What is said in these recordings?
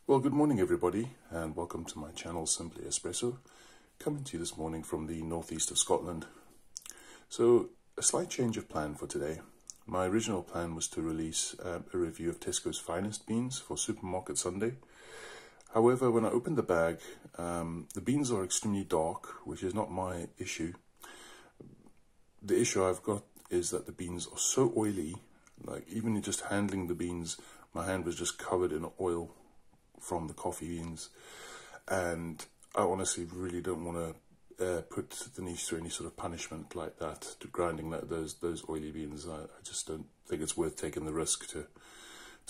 Well, good morning everybody, and welcome to my channel, Simply Espresso, coming to you this morning from the northeast of Scotland. So, a slight change of plan for today. My original plan was to release a review of Tesco's finest beans for Supermarket Sunday. However, when I opened the bag, the beans are extremely dark, which is not my issue. The issue I've got is that the beans are so oily, like even just handling the beans, my hand was just covered in oil from the coffee beans, and I honestly really don't want to put the niche through any sort of punishment like that, to grinding those oily beans. I just don't think it's worth taking the risk to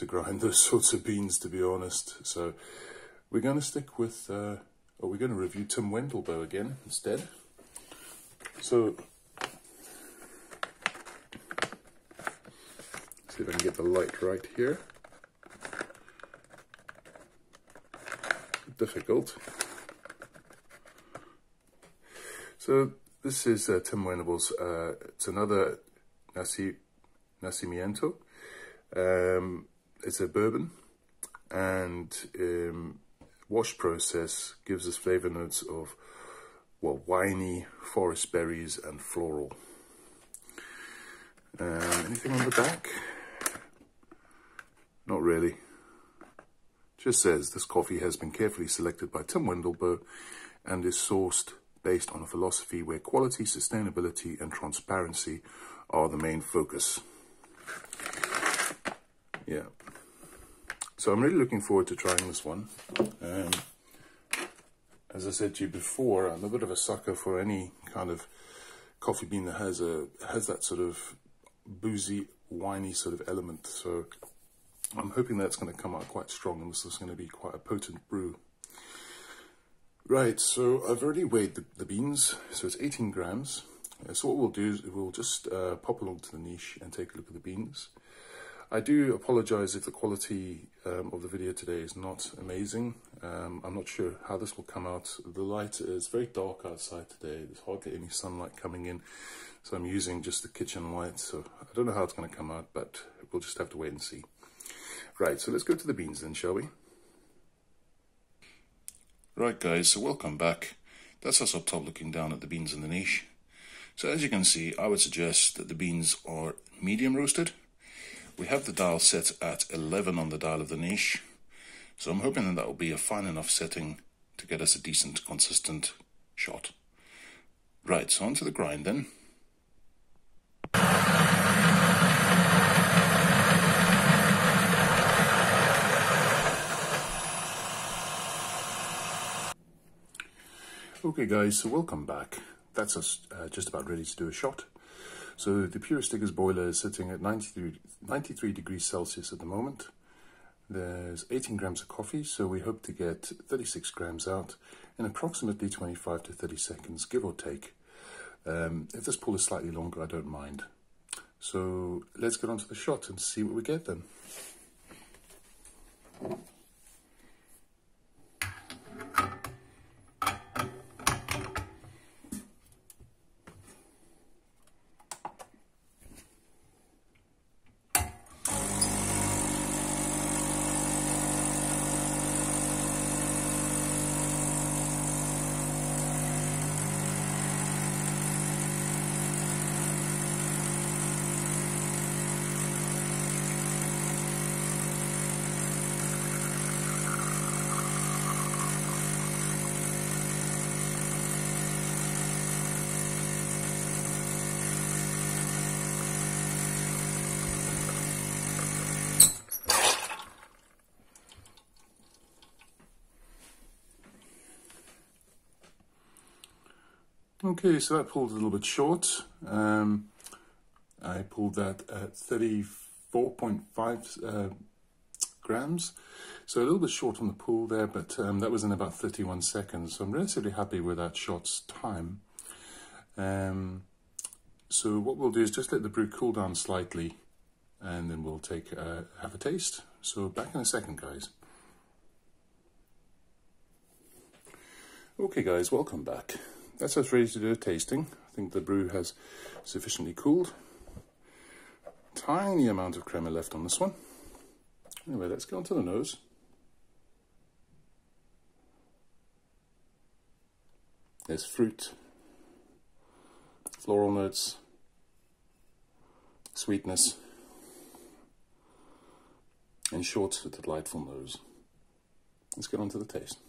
grind those sorts of beans, to be honest. So we're going to stick with, we're going to review Tim Wendelboe again instead. So see if I can get the light right here. Difficult. So this is Tim Wendelboe's, it's another Nacimiento. It's a bourbon, and wash process gives us flavor notes of, well, winey, forest berries and floral. Anything on the back? Not really. Just says this coffee has been carefully selected by Tim Wendelboe and is sourced based on a philosophy where quality, sustainability and transparency are the main focus. Yeah. So I'm really looking forward to trying this one. As I said to you before, I'm a bit of a sucker for any kind of coffee bean that has that sort of boozy, winey sort of element. So I'm hoping that's going to come out quite strong, and this is going to be quite a potent brew. Right, so I've already weighed the beans, so it's 18 grams. So what we'll do is we'll just pop along to the niche and take a look at the beans. I do apologize if the quality of the video today is not amazing. I'm not sure how this will come out. The light is very dark outside today. There's hardly any sunlight coming in, so I'm using just the kitchen light. So I don't know how it's going to come out, but we'll just have to wait and see. Right, so let's go to the beans then, shall we? Right guys, so welcome back. That's us up top looking down at the beans in the niche. So as you can see, I would suggest that the beans are medium roasted. We have the dial set at 11 on the dial of the niche. So I'm hoping that will be a fine enough setting to get us a decent, consistent shot. Right, so onto the grind then. Okay guys, so welcome back. That's us just about ready to do a shot. So the Puristika's boiler is sitting at 93 degrees Celsius at the moment. There's 18 grams of coffee, so we hope to get 36 grams out in approximately 25 to 30 seconds, give or take. If this pull is slightly longer, I don't mind. So let's get on to the shot and see what we get then. Okay, so that pulled a little bit short. I pulled that at 34.5 grams, so a little bit short on the pull there, but that was in about 31 seconds, so I'm relatively happy with that shot's time. So what we'll do is just let the brew cool down slightly, and then we'll have a taste. So back in a second, guys. Okay guys, welcome back. That's us ready to do a tasting. I think the brew has sufficiently cooled. Tiny amount of crema left on this one. Anyway, let's go on to the nose. There's fruit, floral notes, sweetness, in short, a delightful nose. Let's get on to the taste.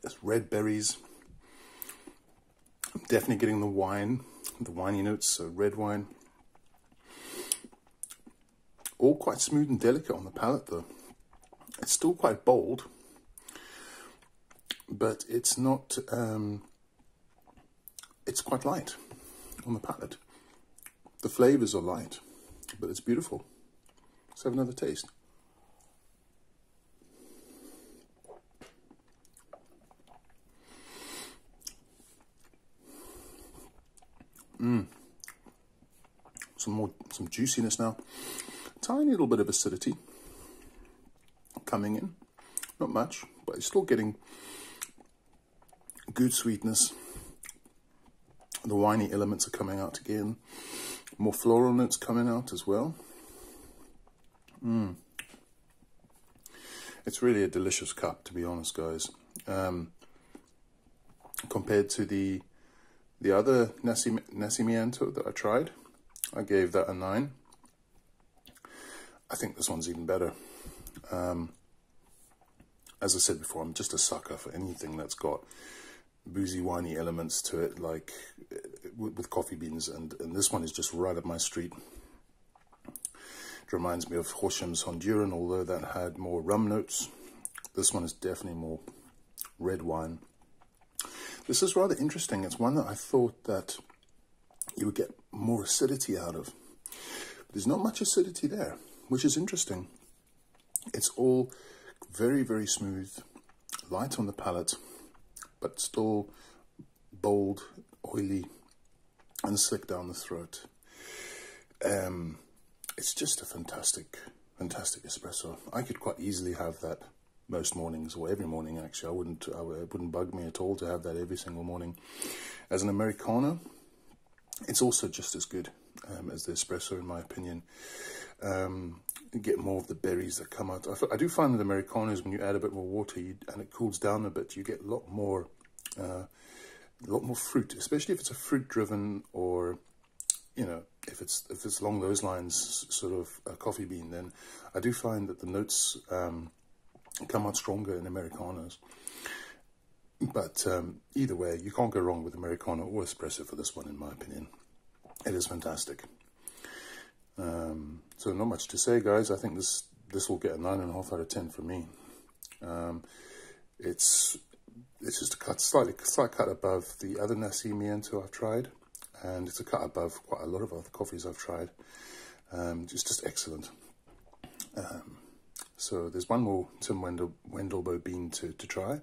There's red berries. I'm definitely getting the wine, the winey notes, so red wine. All quite smooth and delicate on the palate though. It's still quite bold, but it's not, it's quite light on the palate. The flavors are light, but it's beautiful. Let's have another taste. Some juiciness now. Tiny little bit of acidity coming in. Not much, but it's still getting good sweetness. The winey elements are coming out again. More floral notes coming out as well. It's really a delicious cup, to be honest, guys. Compared to the other Nacimiento that I tried, I gave that a 9. I think this one's even better. As I said before, I'm just a sucker for anything that's got boozy, winey elements to it, like with coffee beans, and this one is just right up my street. It reminds me of Hoshim's Honduran, although that had more rum notes. This one is definitely more red wine. This is rather interesting. It's one that I thought that you would get more acidity out of. But there's not much acidity there, which is interesting. It's all very, very smooth, light on the palate, but still bold, oily, and slick down the throat. It's just a fantastic, fantastic espresso. I could quite easily have that most mornings, or every morning actually. It wouldn't bug me at all to have that every single morning. As an Americano, it's also just as good as the espresso, in my opinion. You get more of the berries that come out. I do find with Americanos, when you add a bit more water and it cools down a bit, you get a lot more fruit, especially if it's a fruit-driven, or you know, if it's along those lines, sort of a coffee bean. Then I do find that the notes come out stronger in Americanos. But either way, you can't go wrong with Americano or espresso for this one, in my opinion. It is fantastic. So not much to say, guys. I think this will get a 9.5 out of 10 for me. It's just a slight cut above the other Nacimiento I've tried, and it's a cut above quite a lot of other coffees I've tried. It's just excellent. So there's one more Tim Wendelboe bean to try.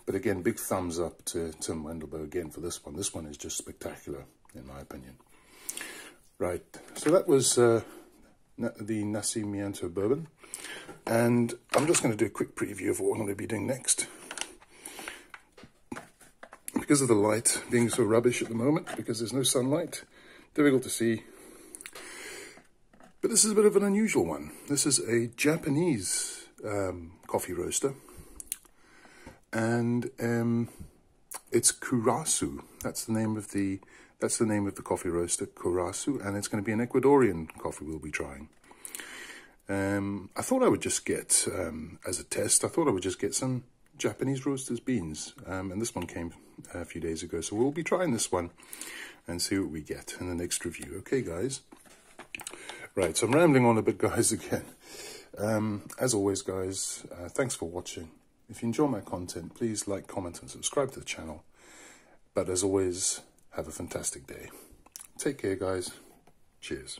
But again, big thumbs up to Tim Wendelboe again for this one. This one is just spectacular, in my opinion. Right, so that was the Nacimiento Bourbon. And I'm just going to do a quick preview of what I'm going to be doing next. Because of the light being so rubbish at the moment, because there's no sunlight, difficult to see. But this is a bit of an unusual one. This is a Japanese coffee roaster, and it's Kurasu. That's the name of the coffee roaster, Kurasu, and it's going to be an Ecuadorian coffee we'll be trying. I thought I would just get, as a test, I thought I would just get some Japanese roasters beans, and this one came a few days ago, so we'll be trying this one and see what we get in the next review. Okay, guys. Right, so I'm rambling on a bit, guys, again. As always, guys, thanks for watching. If you enjoy my content, please like, comment, and subscribe to the channel. But as always, have a fantastic day. Take care, guys. Cheers.